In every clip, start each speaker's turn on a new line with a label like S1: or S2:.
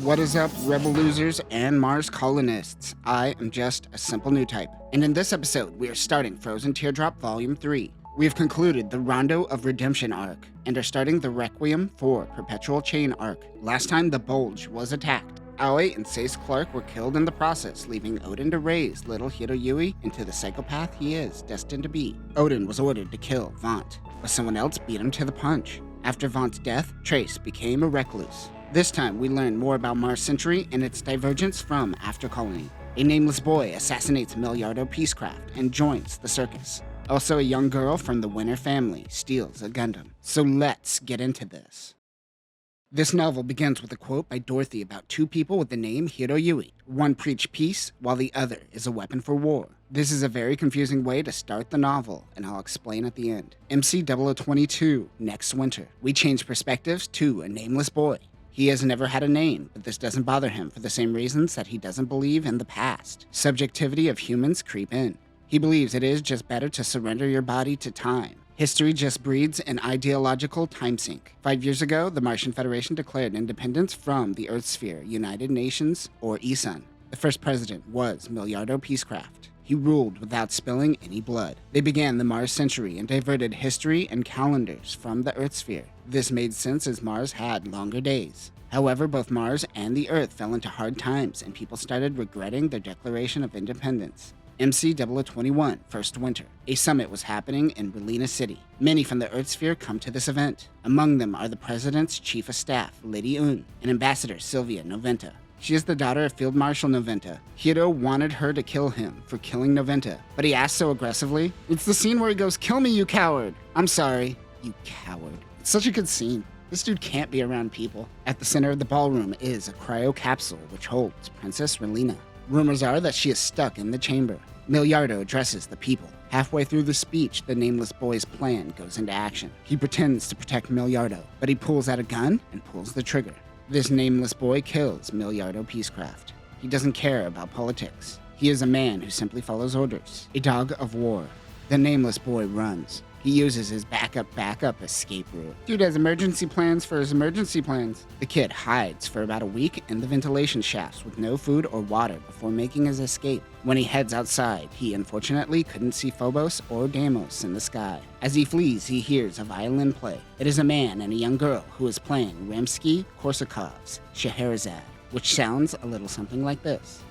S1: What is up, rebel losers and Mars colonists? I am just a simple new type, and in this episode, we are starting Frozen Teardrop Volume 3. We have concluded the Rondo of Redemption arc, and are starting the Requiem for Perpetual Chain arc. Last time, the Bulge was attacked. Aoi and Sace Clark were killed in the process, leaving Odin to raise little Hiroyui into the psychopath he is destined to be. Odin was ordered to kill Vaunt, but someone else beat him to the punch. After Vaunt's death, Trace became a recluse. This time, we learn more about Mars Century and its divergence from After Colony. A nameless boy assassinates Milliardo Peacecraft and joins the circus. Also, a young girl from the Winter family steals a Gundam. So let's get into this. This novel begins with a quote by Dorothy about two people with the name Hiroyui. One preached peace, while the other is a weapon for war. This is a very confusing way to start the novel, and I'll explain at the end. MC 0022, next winter. We change perspectives to a nameless boy. He has never had a name, but this doesn't bother him for the same reasons that he doesn't believe in the past. Subjectivity of humans creep in. He believes it is just better to surrender your body to time. History just breeds an ideological time sink. 5 years ago, the Martian Federation declared independence from the Earth Sphere, United Nations, or ESUN. The first president was Milliardo Peacecraft. He ruled without spilling any blood. They began the Mars Century and diverted history and calendars from the Earth Sphere. This made sense as Mars had longer days. However, both Mars and the Earth fell into hard times and people started regretting their declaration of independence. MC 0021, First Winter. A summit was happening in Relina City. Many from the Earth Sphere come to this event. Among them are the President's Chief of Staff, Lady Un, and Ambassador Sylvia Noventa. She is the daughter of Field Marshal Noventa. Hiro wanted her to kill him for killing Noventa, but he asked so aggressively. It's the scene where he goes, "Kill me, you coward." I'm sorry, you coward. It's such a good scene. This dude can't be around people. At the center of the ballroom is a cryo capsule which holds Princess Relina. Rumors are that she is stuck in the chamber. Milliardo addresses the people. Halfway through the speech, the nameless boy's plan goes into action. He pretends to protect Milliardo, but he pulls out a gun and pulls the trigger. This nameless boy kills Milliardo Peacecraft. He doesn't care about politics. He is a man who simply follows orders. A dog of war. The nameless boy runs. He uses his backup escape route. Dude has emergency plans for his emergency plans. The kid hides for about a week in the ventilation shafts with no food or water before making his escape. When he heads outside, he unfortunately couldn't see Phobos or Deimos in the sky. As he flees, he hears a violin play. It is a man and a young girl who is playing Rimsky-Korsakov's Scheherazade, which sounds a little something like this.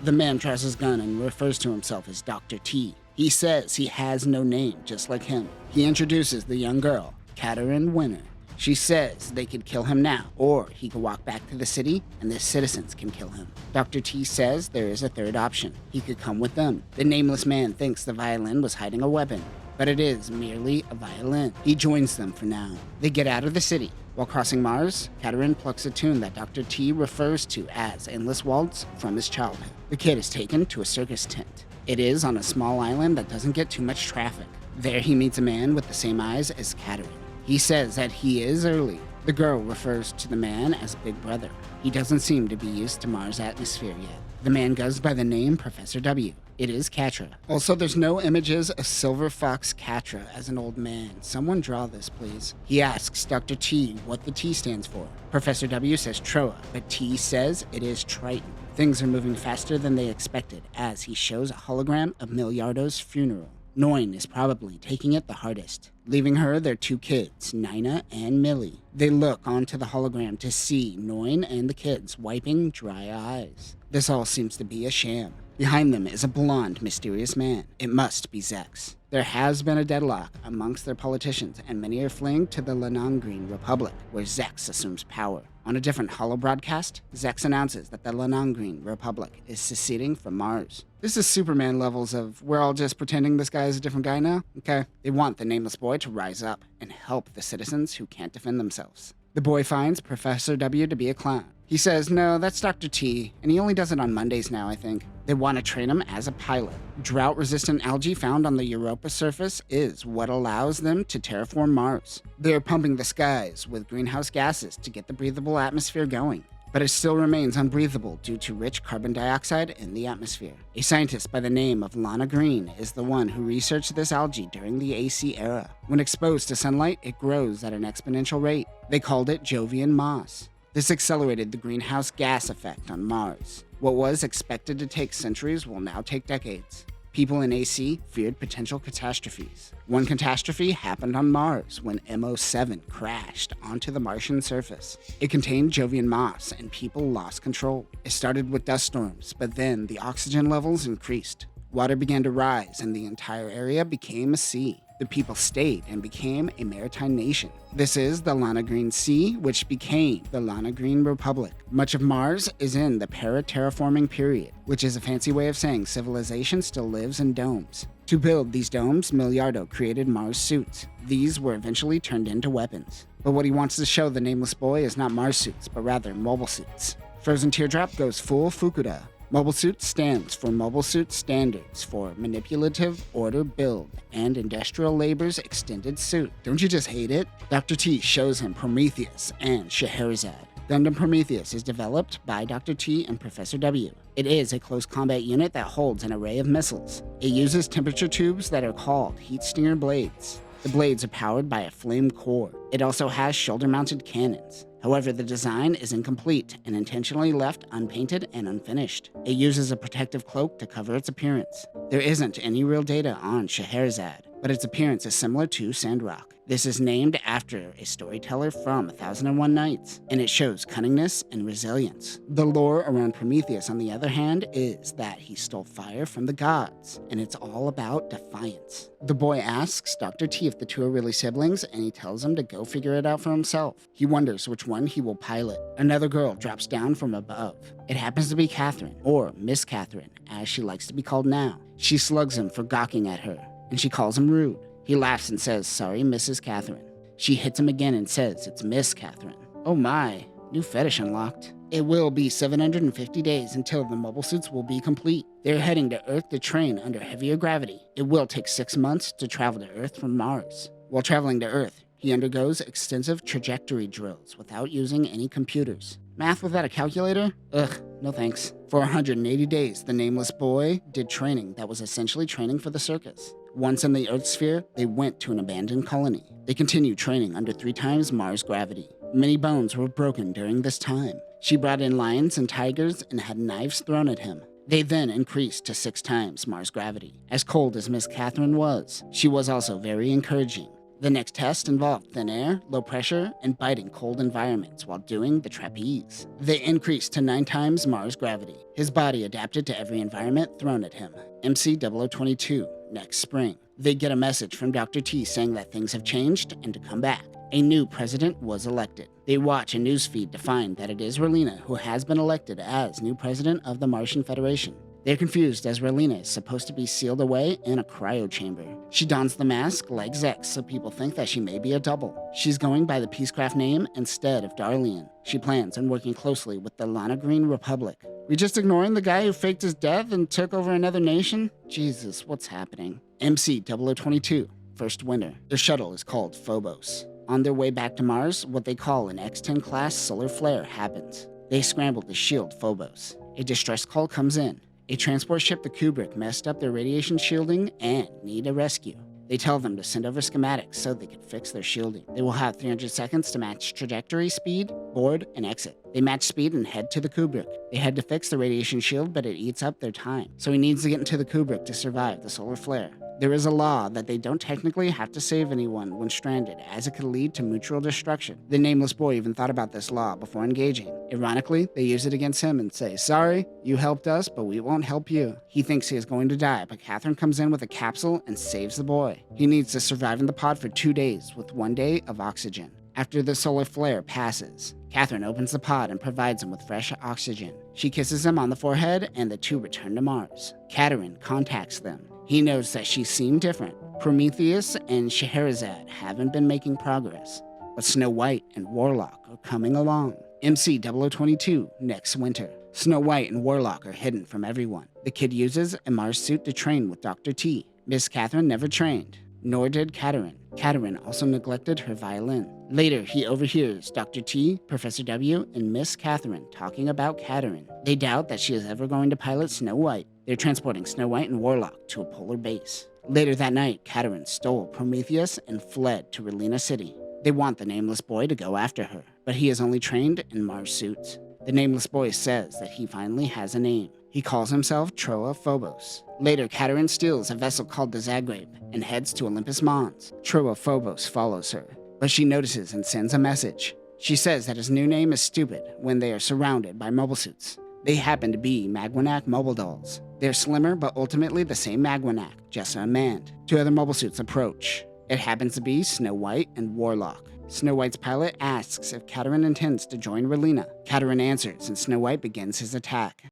S1: The man tries his gun and refers to himself as Dr. T. He says he has no name, just like him. He introduces the young girl, Katerin Winter. She says they could kill him now, or he could walk back to the city and the citizens can kill him. Dr. T says there is a third option. He could come with them. The nameless man thinks the violin was hiding a weapon, but it is merely a violin. He joins them for now. They get out of the city. While crossing Mars, Katerin plucks a tune that Dr. T refers to as Endless Waltz from his childhood. The kid is taken to a circus tent. It is on a small island that doesn't get too much traffic. There he meets a man with the same eyes as Katerin. He says that he is early. The girl refers to the man as Big Brother. He doesn't seem to be used to Mars' atmosphere yet. The man goes by the name Professor W. It is Catra. Also, there's no images of Silver Fox Catra as an old man. Someone draw this, please. He asks Dr. T what the T stands for. Professor W says Trowa, but T says it is Triton. Things are moving faster than they expected as he shows a hologram of Milliardo's funeral. Noin is probably taking it the hardest, leaving her their two kids, Nina and Millie. They look onto the hologram to see Noin and the kids wiping dry eyes. This all seems to be a sham. Behind them is a blonde, mysterious man. It must be Zex. There has been a deadlock amongst their politicians, and many are fleeing to the Lenangreen Republic, where Zex assumes power. On a different holo broadcast, Zex announces that the Lenangreen Republic is seceding from Mars. This is Superman levels of, we're all just pretending this guy is a different guy now? Okay. They want the nameless boy to rise up and help the citizens who can't defend themselves. The boy finds Professor W to be a clown. He says, no, that's Dr. T, and he only does it on Mondays now, I think. They want to train him as a pilot. Drought-resistant algae found on the Europa surface is what allows them to terraform Mars. They're pumping the skies with greenhouse gases to get the breathable atmosphere going. but it still remains unbreathable due to rich carbon dioxide in the atmosphere. A scientist by the name of Lana Green is the one who researched this algae during the AC era. When exposed to sunlight, it grows at an exponential rate. They called it Jovian moss. This accelerated the greenhouse gas effect on Mars. What was expected to take centuries will now take decades. People in AC feared potential catastrophes. One catastrophe happened on Mars when MO7 crashed onto the Martian surface. It contained Jovian moss and people lost control. It started with dust storms, but then the oxygen levels increased. Water began to rise and the entire area became a sea. The people stayed and became a maritime nation. This is the Lana Green Sea, which became the Lana Green Republic. Much of Mars is in the para-terraforming period, which is a fancy way of saying civilization still lives in domes. To build these domes, Milliardo created Mars suits. These were eventually turned into weapons. But what he wants to show the nameless boy is not Mars suits, but rather mobile suits. Frozen Teardrop goes full Fukuda. Mobile Suit stands for Mobile Suit Standards for Manipulative Order Build and Industrial Labor's Extended Suit. Don't you just hate it? Dr. T shows him Prometheus and Scheherazade. Gundam Prometheus is developed by Dr. T and Professor W. It is a close combat unit that holds an array of missiles. It uses temperature tubes that are called heat stinger blades. The blades are powered by a flame core. It also has shoulder-mounted cannons. However, the design is incomplete and intentionally left unpainted and unfinished. It uses a protective cloak to cover its appearance. There isn't any real data on Scheherazade, but its appearance is similar to Sandrock. This is named after a storyteller from 1001 Nights, and it shows cunningness and resilience. The lore around Prometheus, on the other hand, is that he stole fire from the gods, and it's all about defiance. The boy asks Dr. T if the two are really siblings, and he tells him to go figure it out for himself. He wonders which one he will pilot. Another girl drops down from above. It happens to be Catherine, or Miss Catherine, as she likes to be called now. She slugs him for gawking at her, and she calls him rude. He laughs and says, "Sorry, Mrs. Catherine." She hits him again and says, "It's Miss Catherine." Oh my, new fetish unlocked. It will be 750 days until the mobile suits will be complete. They're heading to Earth to train under heavier gravity. It will take 6 months to travel to Earth from Mars. While traveling to Earth, he undergoes extensive trajectory drills without using any computers. Math without a calculator? Ugh, no thanks. For 180 days, the nameless boy did training that was essentially training for the circus. Once in the Earth sphere, they went to an abandoned colony. They continued training under 3 times Mars gravity. Many bones were broken during this time. She brought in lions and tigers and had knives thrown at him. They then increased to 6 times Mars gravity. As cold as Miss Catherine was, she was also very encouraging. The next test involved thin air, low pressure, and biting cold environments while doing the trapeze. They increased to 9 times Mars gravity. His body adapted to every environment thrown at him. MC0022, next spring. They get a message from Dr. T saying that things have changed and to come back. A new president was elected. They watch a newsfeed to find that it is Relina who has been elected as new president of the Martian Federation. They're confused as Relina is supposed to be sealed away in a cryo chamber. She dons the mask, legs X, so people think that she may be a double. She's going by the Peacecraft name instead of Darlian. She plans on working closely with the Lana Green Republic. We just ignoring the guy who faked his death and took over another nation? Jesus, what's happening? MC0022, first winter. Their shuttle is called Phobos. On their way back to Mars, what they call an X-10 class solar flare happens. They scramble to shield Phobos. A distress call comes in. A transport ship, the Kubrick, messed up their radiation shielding and need a rescue. They tell them to send over schematics so they can fix their shielding. They will have 300 seconds to match trajectory, speed, board, and exit. They match speed and head to the Kubrick. They had to fix the radiation shield, but it eats up their time. So he needs to get into the Kubrick to survive the solar flare. There is a law that they don't technically have to save anyone when stranded, as it could lead to mutual destruction. The nameless boy even thought about this law before engaging. Ironically, they use it against him and say, "Sorry, you helped us, but we won't help you." He thinks he is going to die, but Catherine comes in with a capsule and saves the boy. He needs to survive in the pod for 2 days with 1 day of oxygen. After the solar flare passes, Catherine opens the pod and provides him with fresh oxygen. She kisses him on the forehead and the two return to Mars. Catherine contacts them. He knows that she seemed different. Prometheus and Scheherazade haven't been making progress, but Snow White and Warlock are coming along. MC0022, next winter. Snow White and Warlock are hidden from everyone. The kid uses a Mars suit to train with Dr. T. Miss Catherine never trained, nor did Catherine. Katerin also neglected her violin. Later, he overhears Dr. T, Professor W, and Miss Catherine talking about Katerin. They doubt that she is ever going to pilot Snow White. They're transporting Snow White and Warlock to a polar base. Later that night, Katerin stole Prometheus and fled to Relina City. They want the nameless boy to go after her, but he is only trained in Mars suits. The nameless boy says that he finally has a name. He calls himself Trowa Phobos. Later, Katerin steals a vessel called the Zagreb and heads to Olympus Mons. Trowa Phobos follows her, but she notices and sends a message. She says that his new name is stupid when they are surrounded by mobile suits. They happen to be Magwanac mobile dolls. They're slimmer, but ultimately the same Magwanac, just unmanned. Two other mobile suits approach. It happens to be Snow White and Warlock. Snow White's pilot asks if Katerin intends to join Relina. Katerin answers, and Snow White begins his attack.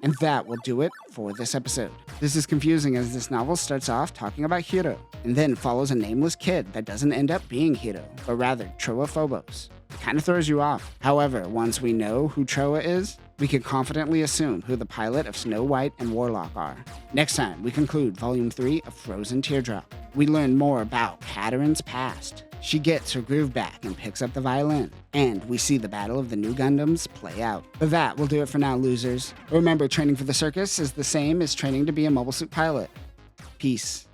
S1: And that will do it for this episode. This is confusing as this novel starts off talking about Hiro, and then follows a nameless kid that doesn't end up being Hiro, but rather Trowa Phobos. It kind of throws you off. However, once we know who Trowa is, we can confidently assume who the pilot of Snow White and Warlock are. Next time, we conclude Volume 3 of Frozen Teardrop. We learn more about Katerin's past. She gets her groove back and picks up the violin. And we see the battle of the new Gundams play out. But that will do it for now, losers. Remember, training for the circus is the same as training to be a mobile suit pilot. Peace.